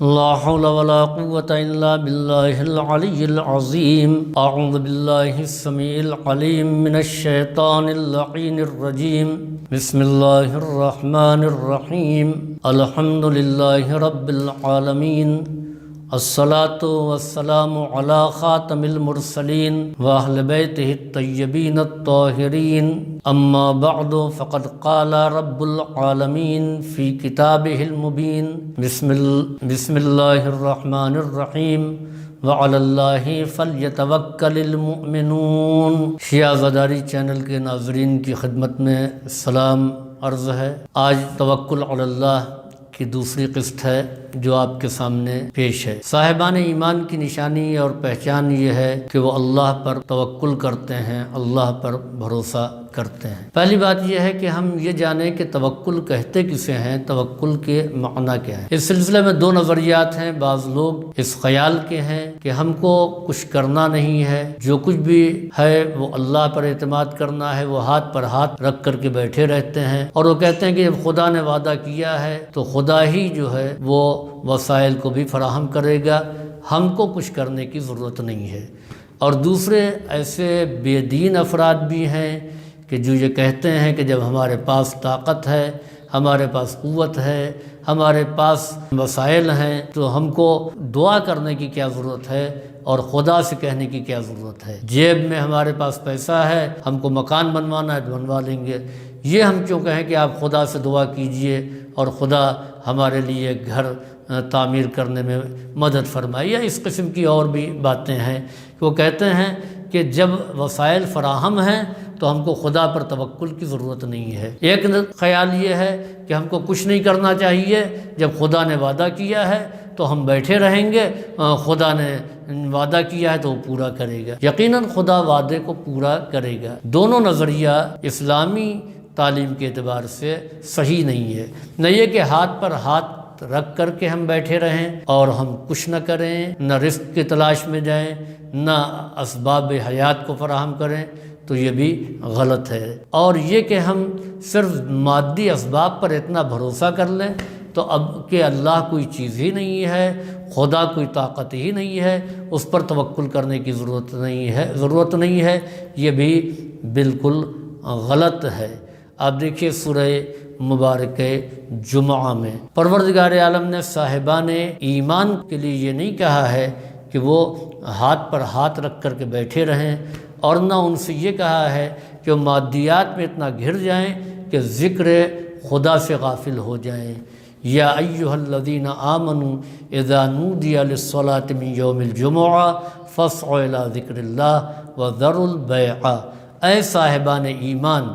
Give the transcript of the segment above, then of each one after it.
لا حول ولا قوة إلا بالله العلي العظيم. أعوذ بالله السميع العليم من الشيطان اللعين الرجيم. بسم الله الرحمن الرحيم. الحمد لله رب العالمين. الصلاة والسلام على خاتم المرسلين وأهل بيته الطيبين الطاهرين. أما بعد فقد قال رب العالمين في كتابه المبين. بسم الله الرحمن الرحيم. وعلى الله فلیتوکل المؤمنون. شیعہ زاداری چینل کے ناظرین کی خدمت میں سلام عرض ہے. آج توکل علی اللہ کی دوسری قسط ہے جو آپ کے سامنے پیش ہے. صاحبان ایمان کی نشانی اور پہچان یہ ہے کہ وہ اللہ پر توکل کرتے ہیں، اللہ پر بھروسہ کرتے ہیں. پہلی بات یہ ہے کہ ہم یہ جانیں کہ توکل کہتے کسے ہیں، توکل کے معنی کیا ہے. اس سلسلے میں دو نظریات ہیں. بعض لوگ اس خیال کے ہیں کہ ہم کو کچھ کرنا نہیں ہے، جو کچھ بھی ہے وہ اللہ پر اعتماد کرنا ہے. وہ ہاتھ پر ہاتھ رکھ کر کے بیٹھے رہتے ہیں اور وہ کہتے ہیں کہ جب خدا نے وعدہ کیا ہے تو خدا ہی جو ہے وہ وسائل کو بھی فراہم کرے گا، ہم کو کچھ کرنے کی ضرورت نہیں ہے. اور دوسرے ایسے بے دین افراد بھی ہیں کہ جو یہ کہتے ہیں کہ جب ہمارے پاس طاقت ہے، ہمارے پاس قوت ہے، ہمارے پاس وسائل ہیں تو ہم کو دعا کرنے کی کیا ضرورت ہے اور خدا سے کہنے کی کیا ضرورت ہے. جیب میں ہمارے پاس پیسہ ہے، ہم کو مکان بنوانا ہے تو بنوا لیں گے. یہ ہم کیوں کہیں کہ آپ خدا سے دعا کیجئے اور خدا ہمارے لیے گھر تعمیر کرنے میں مدد فرمائے. یا اس قسم کی اور بھی باتیں ہیں کہ وہ کہتے ہیں کہ جب وسائل فراہم ہیں تو ہم کو خدا پر توکل کی ضرورت نہیں ہے. ایک خیال یہ ہے کہ ہم کو کچھ نہیں کرنا چاہیے، جب خدا نے وعدہ کیا ہے تو ہم بیٹھے رہیں گے، خدا نے وعدہ کیا ہے تو وہ پورا کرے گا. یقیناً خدا وعدے کو پورا کرے گا. دونوں نظریہ اسلامی تعلیم کے اعتبار سے صحیح نہیں ہے. نہ یہ کہ ہاتھ پر ہاتھ رکھ کر کے ہم بیٹھے رہیں اور ہم کچھ نہ کریں، نہ رزق کی تلاش میں جائیں، نہ اسباب حیات کو فراہم کریں، تو یہ بھی غلط ہے. اور یہ کہ ہم صرف مادی اسباب پر اتنا بھروسہ کر لیں تو اب کہ اللہ کوئی چیز ہی نہیں ہے، خدا کوئی طاقت ہی نہیں ہے، اس پر توکل کرنے کی ضرورت نہیں ہے، یہ بھی بالکل غلط ہے. آپ دیکھیے سورہ مبارک جمعہ میں پروردگار عالم نے صاحبان ایمان کے لیے یہ نہیں کہا ہے کہ وہ ہاتھ پر ہاتھ رکھ کر کے بیٹھے رہیں، اور نہ ان سے یہ کہا ہے کہ وہ مادیات میں اتنا گھر جائیں کہ ذکر خدا سے غافل ہو جائیں. یا ایھا الذین آمنوا اذا نودی للصلاۃ من یوم الجمعہ فاسعوا الی ذکر اللہ وذروا البیع. اے صاحبان ایمان،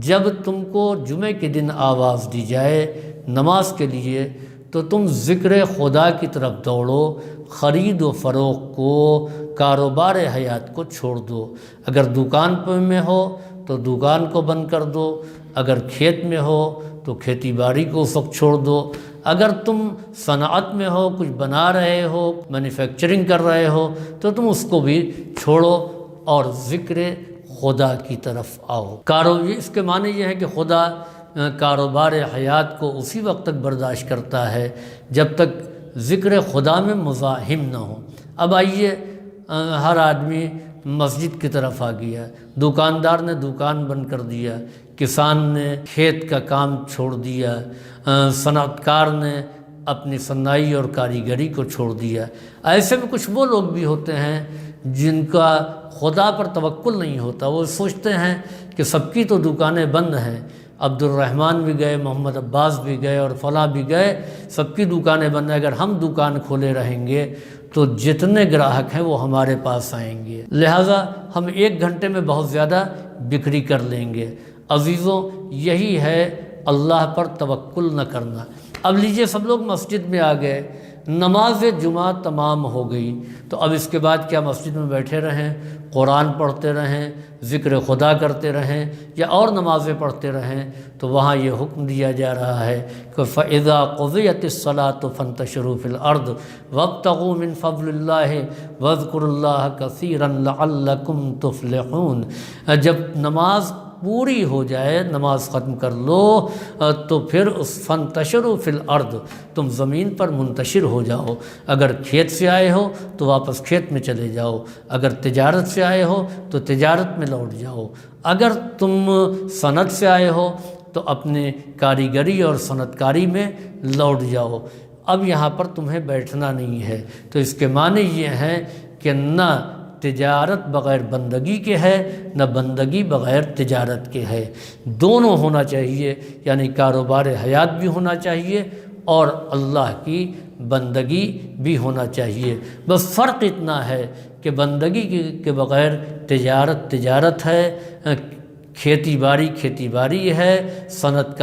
جب تم کو جمعے کے دن آواز دی جائے نماز کے لیے تو تم ذکر خدا کی طرف دوڑو، خرید و فروخت کو، کاروبار حیات کو چھوڑ دو. اگر دکان میں ہو تو دکان کو بند کر دو، اگر کھیت میں ہو تو کھیتی باڑی کو اس وقت چھوڑ دو، اگر تم صنعت میں ہو، کچھ بنا رہے ہو، مینوفیکچرنگ کر رہے ہو تو تم اس کو بھی چھوڑو اور ذکر خدا کی طرف آؤ. اس کے معنی یہ ہے کہ خدا کاروبار حیات کو اسی وقت تک برداشت کرتا ہے جب تک ذکر خدا میں مزاحم نہ ہو. اب آئیے، ہر آدمی مسجد کی طرف آ گیا، دکاندار نے دکان بند کر دیا، کسان نے کھیت کا کام چھوڑ دیا، صنعت کار نے اپنی صنائی اور کاریگری کو چھوڑ دیا. ایسے میں کچھ وہ لوگ بھی ہوتے ہیں جن کا خدا پر توکل نہیں ہوتا. وہ سوچتے ہیں کہ سب کی تو دکانیں بند ہیں، عبد الرحمن بھی گئے، محمد عباس بھی گئے اور فلاں بھی گئے، سب کی دکانیں بند ہیں، اگر ہم دکان کھولے رہیں گے تو جتنے گراہک ہیں وہ ہمارے پاس آئیں گے، لہٰذا ہم 1 گھنٹے میں بہت زیادہ بکری کر لیں گے. عزیزوں، یہی ہے اللہ پر توکل نہ کرنا. اب لیجئے سب لوگ مسجد میں آ گئے، نماز جمعہ تمام ہو گئی، تو اب اس کے بعد کیا مسجد میں بیٹھے رہیں، قرآن پڑھتے رہیں، ذکر خدا کرتے رہیں یا اور نمازیں پڑھتے رہیں؟ تو وہاں یہ حکم دیا جا رہا ہے کہ فَإِذَا قُضِيَتِ الصَّلَاةُ فَانتَشِرُوا فِي الْأَرْضِ وَابْتَغُوا مِنْ فَضْلِ اللَّهِ وَاذْكُرُوا اللَّهَ كَثِيرًا لَعَلَّكُمْ تُفْلِحُونَ. جب نماز پوری ہو جائے، نماز ختم کر لو تو پھر اس فانتشروا فی الارض، تم زمین پر منتشر ہو جاؤ۔ اگر کھیت سے آئے ہو تو واپس کھیت میں چلے جاؤ، اگر تجارت سے آئے ہو تو تجارت میں لوٹ جاؤ، اگر تم صنعت سے آئے ہو تو اپنے کاریگری اور صنعت کاری میں لوٹ جاؤ، اب یہاں پر تمہیں بیٹھنا نہیں ہے۔ تو اس کے معنی یہ ہیں کہ نہ تجارت بغیر بندگی کے ہے، نہ بندگی بغیر تجارت کے ہے، دونوں ہونا چاہیے، یعنی کاروبار حیات بھی ہونا چاہیے اور اللہ کی بندگی بھی ہونا چاہیے۔ بس فرق اتنا ہے کہ بندگی کے بغیر تجارت ہے، کھیتی باڑی ہے، صنعت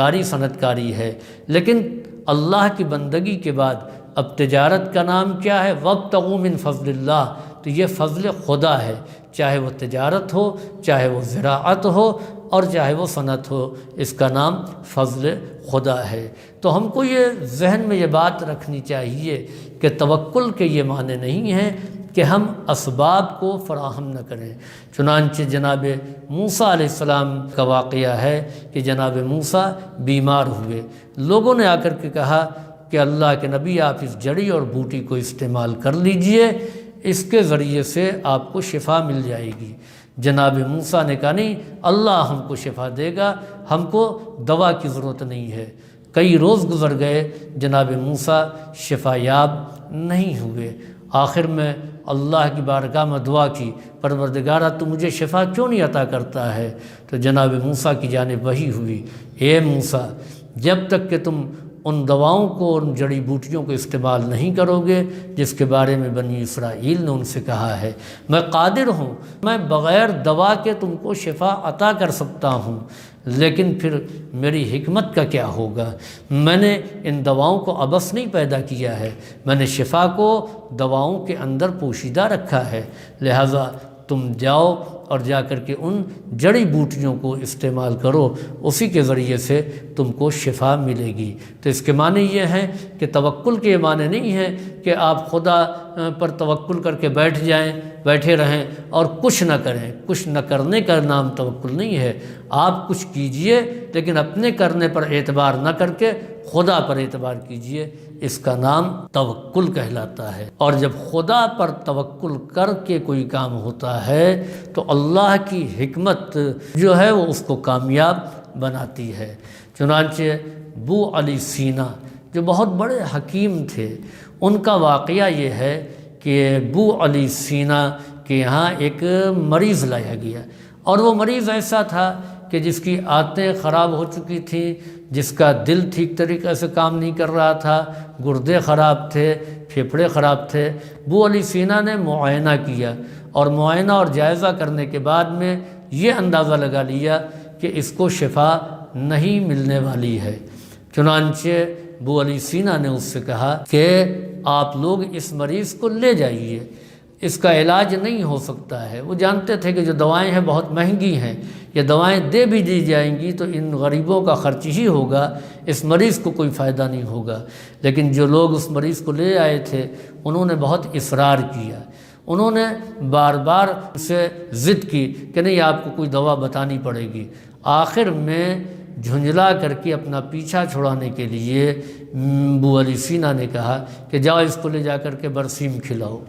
کاری ہے، لیکن اللہ کی بندگی کے بعد اب تجارت کا نام کیا ہے؟ وابتغوا من فضل اللہ، تو یہ فضل خدا ہے، چاہے وہ تجارت ہو، چاہے وہ زراعت ہو اور چاہے وہ صنعت ہو، اس کا نام فضل خدا ہے۔ تو ہم کو یہ ذہن میں یہ بات رکھنی چاہیے کہ توکل کے یہ معنی نہیں ہیں کہ ہم اسباب کو فراہم نہ کریں۔ چنانچہ جناب موسیٰ علیہ السلام کا واقعہ ہے کہ جناب موسیٰ بیمار ہوئے، لوگوں نے آ کر کے کہا کہ اللہ کے نبی آپ اس جڑی اور بوٹی کو استعمال کر لیجئے، اس کے ذریعے سے آپ کو شفا مل جائے گی۔ جناب موسیٰ نے کہا نہیں، اللہ ہم کو شفا دے گا، ہم کو دوا کی ضرورت نہیں ہے۔ کئی روز گزر گئے، جناب موسیٰ شفا یاب نہیں ہوئے۔ آخر میں اللہ کی بارگاہ میں دعا کی، پروردگارا تو مجھے شفا کیوں نہیں عطا کرتا ہے؟ تو جناب موسیٰ کی جانب وحی ہوئی، اے موسیٰ، جب تک کہ تم ان دواؤں کو، ان جڑی بوٹیوں کو استعمال نہیں کرو گے جس کے بارے میں بنی اسرائیل نے ان سے کہا ہے، میں قادر ہوں، میں بغیر دوا کے تم کو شفا عطا کر سکتا ہوں، لیکن پھر میری حکمت کا کیا ہوگا؟ میں نے ان دواؤں کو عبث نہیں پیدا کیا ہے، میں نے شفا کو دواؤں کے اندر پوشیدہ رکھا ہے، لہٰذا تم جاؤ اور جا کر کے ان جڑی بوٹیوں کو استعمال کرو، اسی کے ذریعے سے تم کو شفا ملے گی۔ تو اس کے معنی یہ ہیں کہ توکل کے معنی نہیں ہے کہ آپ خدا پر توکل کر کے بیٹھے رہیں اور کچھ نہ کریں۔ کچھ نہ کرنے کا نام توکل نہیں ہے، آپ کچھ کیجئے لیکن اپنے کرنے پر اعتبار نہ کر کے خدا پر اعتبار کیجئے، اس کا نام توکل کہلاتا ہے۔ اور جب خدا پر توکل کر کے کوئی کام ہوتا ہے تو اللہ کی حکمت جو ہے وہ اس کو کامیاب بناتی ہے۔ چنانچہ بو علی سینا جو بہت بڑے حکیم تھے، ان کا واقعہ یہ ہے کہ بو علی سینا کے یہاں ایک مریض لایا گیا، اور وہ مریض ایسا تھا کہ جس کی عادتیں خراب ہو چکی تھیں، جس کا دل ٹھیک طریقے سے کام نہیں کر رہا تھا، گردے خراب تھے، پھیپھڑے خراب تھے۔ بو علی سینا نے معائنہ کیا، اور معائنہ اور جائزہ کرنے کے بعد میں یہ اندازہ لگا لیا کہ اس کو شفا نہیں ملنے والی ہے۔ چنانچہ بو علی سینا نے اس سے کہا کہ آپ لوگ اس مریض کو لے جائیے، اس کا علاج نہیں ہو سکتا ہے۔ وہ جانتے تھے کہ جو دوائیں ہیں بہت مہنگی ہیں، یہ دوائیں دے بھی دی جائیں گی تو ان غریبوں کا خرچ ہی ہوگا، اس مریض کو کوئی فائدہ نہیں ہوگا۔ لیکن جو لوگ اس مریض کو لے آئے تھے انہوں نے بہت اصرار کیا، انہوں نے بار بار اسے ضد کی کہ نہیں، آپ کو کوئی دوا بتانی پڑے گی۔ آخر میں جھنجھلا کر کے اپنا پیچھا چھڑانے کے لیے بو علی سینا نے کہا کہ جاؤ اس کو لے جا کر کے برسیم کھلاؤ۔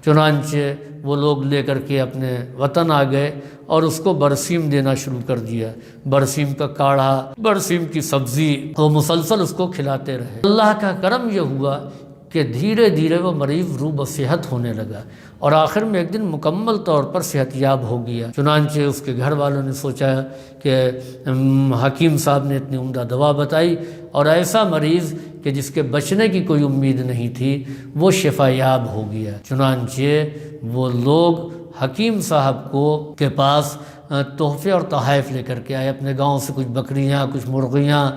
چنانچہ وہ لوگ لے کر کے اپنے وطن آ گئے اور اس کو برسیم دینا شروع کر دیا، برسیم کا کاڑھا، برسیم کی سبزی، وہ مسلسل اس کو کھلاتے رہے۔ اللہ کا کرم یہ ہوا کہ دھیرے دھیرے وہ مریض رو بصحت ہونے لگا، اور آخر میں ایک دن مکمل طور پر صحت یاب ہو گیا۔ چنانچہ اس کے گھر والوں نے سوچا کہ حکیم صاحب نے اتنی عمدہ دوا بتائی، اور ایسا مریض کہ جس کے بچنے کی کوئی امید نہیں تھی وہ شفا یاب ہو گیا۔ چنانچہ وہ لوگ حکیم صاحب کے پاس تحفے اور تحائف لے کر کے آئے، اپنے گاؤں سے کچھ بکریاں، کچھ مرغیاں،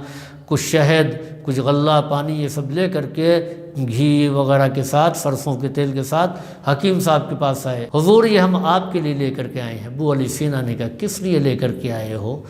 کچھ شہد، کچھ غلہ پانی یہ سب لے کر کے گھی وغیرہ کے ساتھ، سرسوں کے تیل کے ساتھ حکیم صاحب کے پاس آئے، حضور یہ ہم آپ کے لیے لے کر کے آئے ہیں۔ ابو علی سینا نے کہا کس لیے لے کر کے آئے ہو؟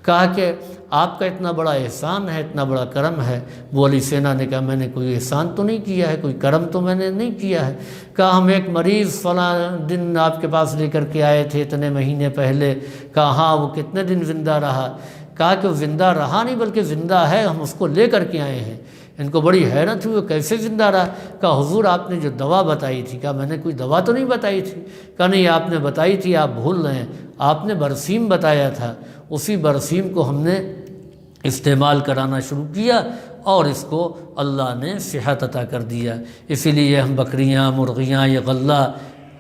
کہا کہ آپ کا اتنا بڑا احسان ہے، اتنا بڑا کرم ہے۔ ابو علی سینا نے کہا میں نے کوئی احسان تو نہیں کیا ہے، کوئی کرم تو میں نے نہیں کیا ہے۔ کہا ہم ایک مریض فلاں دن آپ کے پاس لے کر کے آئے تھے اتنے مہینے پہلے۔ کہا ہاں وہ کتنے دن زندہ رہا؟ کہا کہ وہ زندہ رہا نہیں بلکہ زندہ ہے، ہم اس کو لے کر کے آئے ہیں۔ ان کو بڑی حیرت ہوئی وہ کیسے زندہ رہا؟ کہا حضور آپ نے جو دوا بتائی تھی۔ کہا میں نے کوئی دوا تو نہیں بتائی تھی۔ کہا نہیں آپ نے بتائی تھی، آپ بھول رہے ہیں، آپ نے برسیم بتایا تھا، اسی برسیم کو ہم نے استعمال کرانا شروع کیا اور اس کو اللہ نے صحت عطا کر دیا۔ اسی لیے ہم بکریاں، مرغیاں، یہ غلہ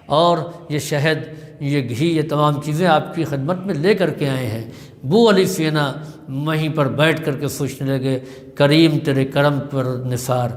اور یہ شہد، یہ گھی، یہ تمام چیزیں آپ کی خدمت میں لے کر کے آئے ہیں۔ ابو علی سینا وہیں پر بیٹھ کر کے سوچنے لگے کریم تیرے کرم پر نثار،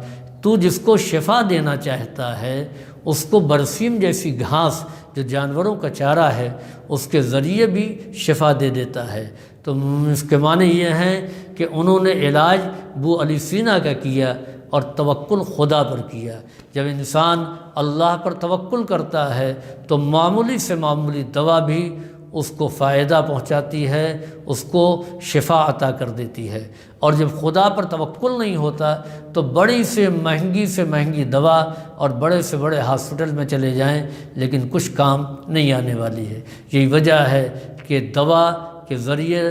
تو جس کو شفا دینا چاہتا ہے اس کو برسیم جیسی گھاس جو جانوروں کا چارہ ہے اس کے ذریعے بھی شفا دے دیتا ہے۔ تو اس کے معنی یہ ہیں کہ انہوں نے علاج ابو علی سینا کا کیا اور توکل خدا پر کیا۔ جب انسان اللہ پر توکل کرتا ہے تو معمولی سے معمولی دوا بھی اس کو فائدہ پہنچاتی ہے، اس کو شفا عطا کر دیتی ہے۔ اور جب خدا پر توکل نہیں ہوتا تو بڑی سے مہنگی دوا اور بڑے سے بڑے ہاسپٹل میں چلے جائیں لیکن کچھ کام نہیں آنے والی ہے۔ یہی وجہ ہے کہ دوا کے ذریعے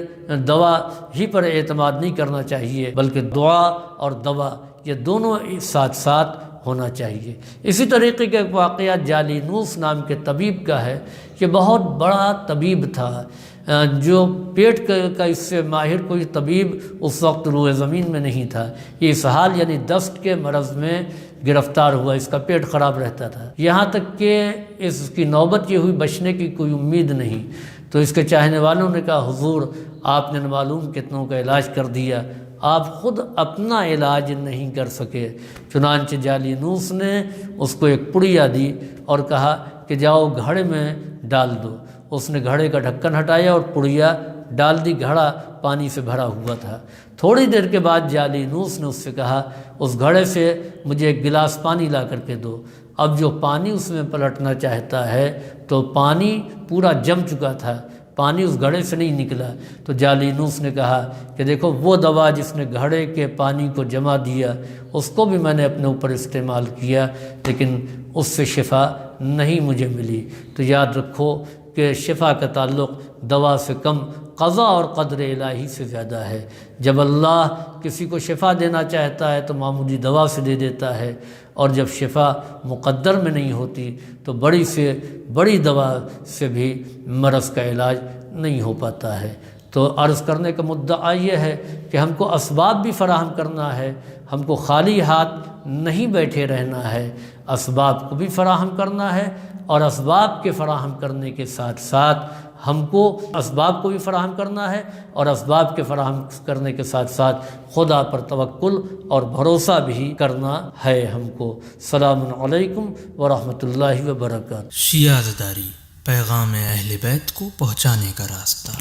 دوا ہی پر اعتماد نہیں کرنا چاہیے بلکہ دعا اور دوا یہ دونوں ساتھ ساتھ ہونا چاہیے۔ اسی طریقے کا ایک واقعہ جالینوس نام کے طبیب کا ہے کہ بہت بڑا طبیب تھا، جو پیٹ کا اس سے ماہر کوئی طبیب اس وقت روئے زمین میں نہیں تھا۔ یہ اسہال یعنی دست کے مرض میں گرفتار ہوا، اس کا پیٹ خراب رہتا تھا، یہاں تک کہ اس کی نوبت یہ ہوئی بچنے کی کوئی امید نہیں۔ تو اس کے چاہنے والوں نے کہا حضور آپ نے معلوم کتنوں کا علاج کر دیا، آپ خود اپنا علاج نہیں کر سکے۔ چنانچہ جالینوس نے اس کو ایک پڑیا دی اور کہا کہ جاؤ گھڑے میں ڈال دو۔ اس نے گھڑے کا ڈھکن ہٹایا اور پڑیا ڈال دی، گھڑا پانی سے بھرا ہوا تھا۔ تھوڑی دیر کے بعد جالینوس نے اس سے کہا اس گھڑے سے مجھے ایک گلاس پانی لا کر کے دو۔ اب جو پانی اس میں پلٹنا چاہتا ہے تو پانی پورا جم چکا تھا، پانی اس گھڑے سے نہیں نکلا۔ تو جالینوس نے کہا کہ دیکھو وہ دوا جس نے گھڑے کے پانی کو جما دیا اس کو بھی میں نے اپنے اوپر استعمال کیا لیکن اس سے شفا نہیں مجھے ملی۔ تو یاد رکھو کہ شفا کا تعلق دوا سے کم قضا اور قدر الہی سے زیادہ ہے۔ جب اللہ کسی کو شفا دینا چاہتا ہے تو معمولی دوا سے دے دیتا ہے، اور جب شفا مقدر میں نہیں ہوتی تو بڑی سے بڑی دوا سے بھی مرض کا علاج نہیں ہو پاتا ہے۔ تو عرض کرنے کا مدعا یہ ہے کہ ہم کو اسباب بھی فراہم کرنا ہے، ہم کو خالی ہاتھ نہیں بیٹھے رہنا ہے، اسباب کو بھی فراہم کرنا ہے، اور اسباب کے فراہم کرنے کے ساتھ ساتھ ہم کو اسباب کو بھی فراہم کرنا ہے، اور اسباب کے فراہم کرنے کے ساتھ ساتھ خدا پر توکل اور بھروسہ بھی کرنا ہے ہم کو۔ السلام علیکم ورحمۃ اللہ وبرکاتہ۔ شیعہ زداری، پیغام اہل بیت کو پہنچانے کا راستہ۔